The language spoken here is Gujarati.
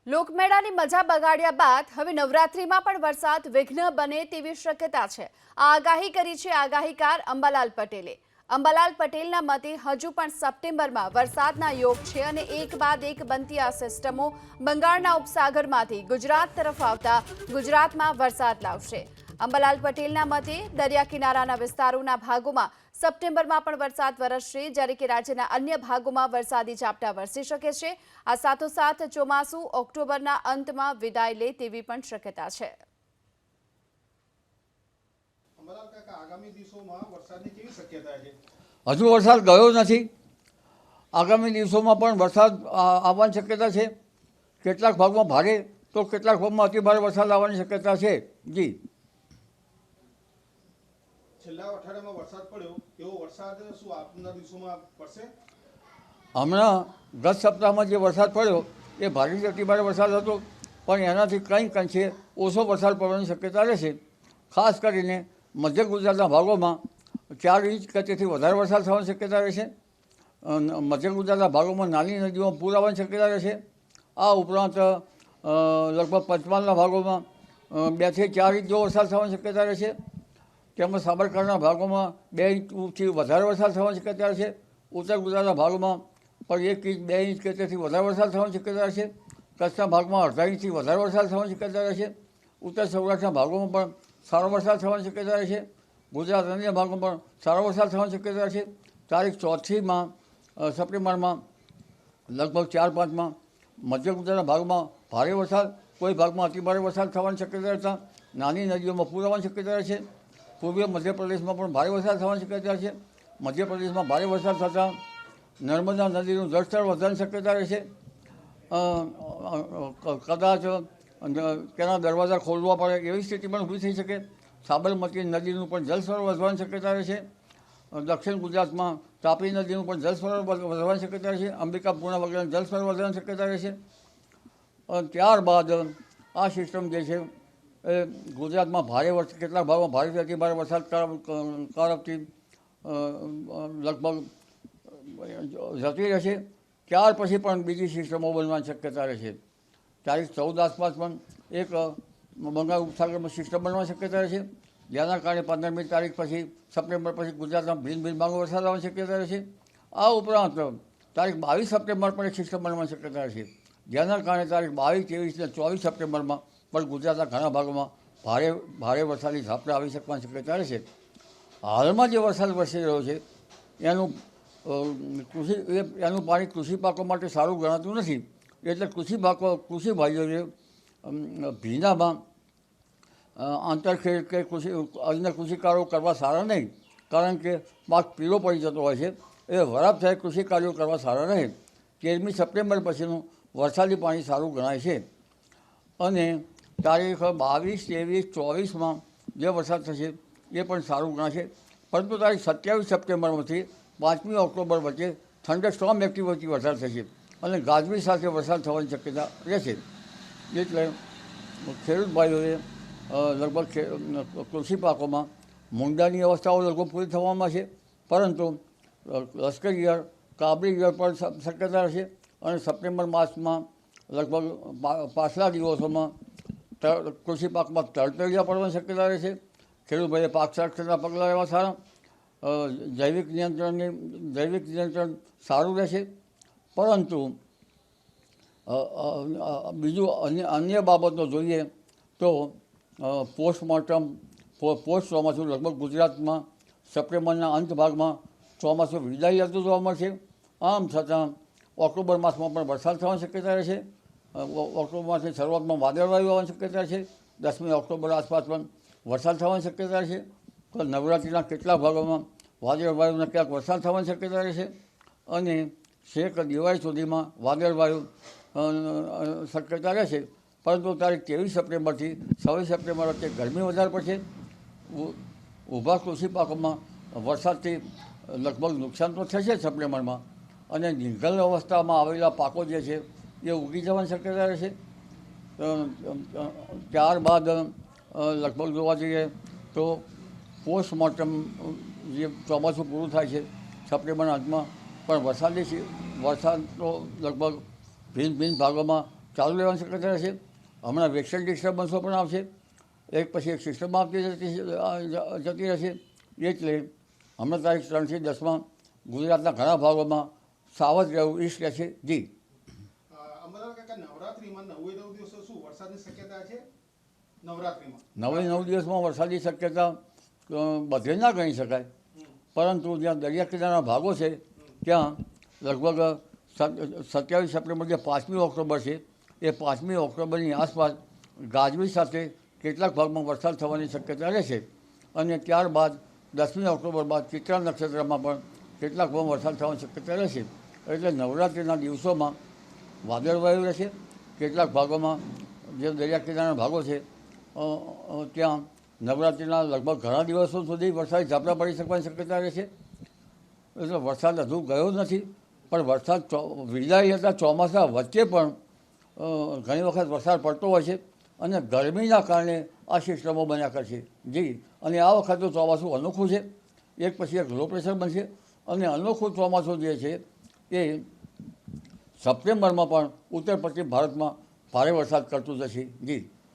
લોકમેળાની મજા બગાડ્યા બાદ હવે નવરાત્રીમાં પણ વરસાદ વિઘ્ન બને તેવી શક્યતા છે। આ આગાહી કરી છે આગાહીકાર અંબાલાલ પટેલે। અંબાલાલ પટેલના મતે હજુ પણ સપ્ટેમ્બરમાં વરસાદના યોગ છે અને એક બાદ એક બનતી આ સિસ્ટમો બંગાળના ઉપસાગરમાંથી ગુજરાત તરફ આવતા ગુજરાતમાં વરસાદ લાવશે। અંબાલાલ પટેલના મતે દરિયા કિનારાના વિસ્તારોના ભાગોમાં સપ્ટેમ્બરમાં પણ વરસાદ વરસશે, જ્યારે કે રાજ્યના અન્ય ભાગોમાં વરસાદી ઝાપટા વરસી શકે છે। આ સાથોસાથ ચોમાસું ઓક્ટોબરના અંતમાં વિદાય લે તેવી પણ શક્યતા છે। હજુ વરસાદ ગયો નથી। આગામી દિવસોમાં પણ વરસાદ આવવાની શક્યતા છે। કેટલાક ભાગમાં ભારે તો કેટલાક ભાગમાં અતિભારે વરસાદ આવવાની શક્યતા છે। જી, છેલ્લા અઠવાડિયામાં વરસાદ પડ્યો એવો વરસાદ શું આવનારા દિવસોમાં પડશે? હમણાં ગત સપ્તાહમાં જે વરસાદ પડ્યો એ ભારેથી અતિભારે વરસાદ હતો, પણ એનાથી કંઈક અંશે ઓછો વરસાદ પડવાની શક્યતા રહેશે। ખાસ કરીને મધ્ય ગુજરાતના ભાગોમાં 4 ઇંચ કે તેથી વધારે વરસાદ થવાની શક્યતા રહેશે। મધ્ય ગુજરાતના ભાગોમાં નાની નદીઓમાં પૂર આવવાની શક્યતા રહેશે। આ ઉપરાંત લગભગ પંચમહાલના ભાગોમાં 2 થી 4 ઇંચ જેવો વરસાદ થવાની શક્યતા રહેશે। તેમજ સાબરકાંઠાના ભાગોમાં 2 ઇંચથી વધારે વરસાદ થવાની શક્યતા છે। ઉત્તર ગુજરાતના ભાગમાં પણ 1 ઇંચ 2 ઇંચ કે તેથી વધારે વરસાદ થવાની શક્યતા છે। કચ્છના ભાગમાં અડધા ઇંચથી વધારે વરસાદ થવાની શક્યતા રહેશે। ઉત્તર સૌરાષ્ટ્રના ભાગોમાં પણ સારો વરસાદ થવાની શક્યતા રહેશે। ગુજરાત અન્ય ભાગોમાં પણ સારો વરસાદ થવાની શક્યતા છે। તારીખ 4 સપ્ટેમ્બરમાં લગભગ 4-5માં મધ્ય ગુજરાતના ભાગમાં ભારે વરસાદ, કોઈ ભાગમાં અતિભારે વરસાદ થવાની શક્યતા રહેતા નાની નદીઓમાં પૂર આવવાની શક્યતા રહેશે। પૂર્વીય મધ્યપ્રદેશમાં પણ ભારે વરસાદ થવાની શક્યતા છે। મધ્યપ્રદેશમાં ભારે વરસાદ થતાં નર્મદા નદીનું જળસ્તર વધવાની શક્યતા રહેશે। કદાચ તેના દરવાજા ખોલવા પડે એવી સ્થિતિ પણ ઊભી થઈ શકે। સાબરમતી નદીનું પણ જળસ્તર વધવાની શક્યતા રહેશે। દક્ષિણ ગુજરાતમાં તાપી નદીનું પણ જળસ્તર વધવાની શક્યતા રહેશે। અંબિકાપુરના વગેરેનું જળસ્તર વધવાની શક્યતા રહેશે। ત્યારબાદ આ સિસ્ટમ જે છે એ ગુજરાતમાં ભારે કેટલાક ભાગમાં ભારેથી અતિભારે વરસાદ તરફથી લગભગ જતી રહેશે। ત્યાર પછી પણ બીજી સિસ્ટમો બનવાની શક્યતા રહેશે। તારીખ 14 આસપાસ પણ એક બંગાળ ઉપસાગરમાં સિસ્ટમ બનવાની શક્યતા રહેશે, જેના કારણે 15મી તારીખ પછી સપ્ટેમ્બર પછી ગુજરાતમાં ભીન ભાગમાં વરસાદ આવવાની શક્યતા રહેશે। આ ઉપરાંત તારીખ 22 સપ્ટેમ્બર પણ એક સિસ્ટમ બનવાની શક્યતા રહેશે, જેના કારણે તારીખ 22, 23 અને 24 સપ્ટેમ્બરમાં પણ ગુજરાતના ઘણા ભાગોમાં ભારે વરસાદી ઝાપટા આવી શકવાની શક્યતા રહેશે। હાલમાં જે વરસાદ વરસી રહ્યો છે એનું પાણી કૃષિ પાકો માટે સારું ગણાતું નથી, એટલે કૃષિ ભાઈઓએ ભીનામાં આંતરખેડ કે અન્ય કૃષિકાર્યો કરવા સારા નહીં, કારણ કે પાક પીળો પડી જતો હોય છે। એ વરાપ થાય કૃષિ કાર્યો કરવા સારા રહે। 13મી સપ્ટેમ્બર પછીનું વરસાદી પાણી સારું ગણાય છે। અને તારીખ 22, 23, 24માં જે વરસાદ થશે એ પણ સારું ગણાશે। પરંતુ તારીખ 27 સપ્ટેમ્બરમાંથી 5મી ઓક્ટોબર વચ્ચે થંડરસ્ટોર્મ એક્ટિવિટી વરસાદ થશે અને ગાજવીજ સાથે વરસાદ થવાની શક્યતા રહેશે। એટલે ખેડૂત ભાઈઓએ લગભગ કૃષિ પાકોમાં મૂંડાની અવસ્થાઓ લગભગ પૂરી થવામાં છે, પરંતુ લશ્કરી ઈયળ, કાબરી ઈયળ પણ શક્યતા રહેશે। અને સપ્ટેમ્બર માસમાં લગભગ પાછલા દિવસોમાં કૃષિ પાકમાં તળતળિયા પડવાની શક્યતા રહેશે। ખેડૂત ભાઈએ પાક સંરક્ષણના પગલાં લેવા સારા। જૈવિક નિયંત્રણ સારું રહેશે, પરંતુ બીજું અન્ય બાબતો જોઈએ તો પોસ્ટ ચોમાસું લગભગ ગુજરાતમાં સપ્ટેમ્બરના અંત ભાગમાં ચોમાસું વિદાય લેતું જોવા મળશે। આમ છતાં ઓક્ટોબર માસમાં પણ વરસાદ થવાની શક્યતા રહેશે। ઓક્ટોબર માસની શરૂઆતમાં વાદળવાયુ આવવાની શક્યતા છે। 10મી ઓક્ટોબર આસપાસ પણ વરસાદ થવાની શક્યતા છે। તો નવરાત્રિના કેટલાક ભાગોમાં વાદળવાયુના ક્યાંક વરસાદ થવાની શક્યતા રહેશે અને છેક દિવાળી સુધીમાં વાદળવાયુ શક્યતા રહેશે। પરંતુ તારીખ 23 સપ્ટેમ્બરથી 26 સપ્ટેમ્બર વચ્ચે ગરમી વધારે પડશે। ઊભા કૃષિ પાકોમાં વરસાદથી લગભગ નુકસાન તો થશે સપ્ટેમ્બરમાં, અને નિર્ગલ અવસ્થામાં આવેલા પાકો જે છે એ ઉગી જવાની શક્યતા રહેશે। ત્યારબાદ લગભગ જોવા જઈએ તો પોસ્ટમોર્ટમ જે ચોમાસું પૂરું થાય છે સપ્ટેમ્બરના અંતમાં, પણ વરસાદ તો લગભગ ભિન્ન ભાગોમાં ચાલુ રહેવાની શક્યતા રહેશે. હમણાં વેસ્ટર્ન ડિસ્ટર્બન્સો પણ આવશે, એક પછી એક સિસ્ટમ આવતી જતી રહેશે. એટલે હમણાં તારીખ 3 થી 10 ગુજરાતના ઘણા ભાગોમાં સાવધ રહેવું ઈષ્ટ રહેશે. જી અંબાલાલ કાકા, નવરાત્રીમાં 9 દિવસો શું વરસાદની શક્યતા છે? નવરાત્રીમાં 9 દિવસમાં વરસાદની શક્યતા બધે ના ગણી શકાય, પરંતુ જ્યાં દરિયા કિનારાના ભાગો છે ત્યાં લગભગ 27 સપ્ટેમ્બર જે 5મી ઓક્ટોબર છે એ 5મી ઓક્ટોબરની આસપાસ ગાજવીજ સાથે કેટલાક ભાગમાં વરસાદ થવાની શક્યતા રહેશે. અને ત્યારબાદ 10મી ઓક્ટોબર બાદ ચિત્રા નક્ષત્રમાં પણ કેટલાક ભાગમાં વરસાદ થવાની શક્યતા રહેશે. એટલે નવરાત્રિના દિવસોમાં વાદળવાયુ રહેશે. કેટલાક ભાગોમાં જે દરિયા કિનારાના ભાગો છે ત્યાં નવરાત્રિના લગભગ ઘણા દિવસો સુધી વરસાદી ઝાપટા પડી શકવાની શક્યતા રહેશે. એટલે વરસાદ હજુ ગયો નથી, પણ વરસાદ વિદાય હતા ચોમાસા વચ્ચે પણ ઘણી વખત વરસાદ પડતો હોય છે અને ગરમીના કારણે આ સિસ્ટમો બન્યા કરશે. જી, અને આ વખતનું ચોમાસું અનોખું છે, એક પછી એક લો પ્રેશર બનશે અને અનોખું ચોમાસું જે છે એ સપ્ટેમ્બરમાં પણ ઉત્તર પશ્ચિમ ભારતમાં ભારે વરસાદ કરતું જશે. જી.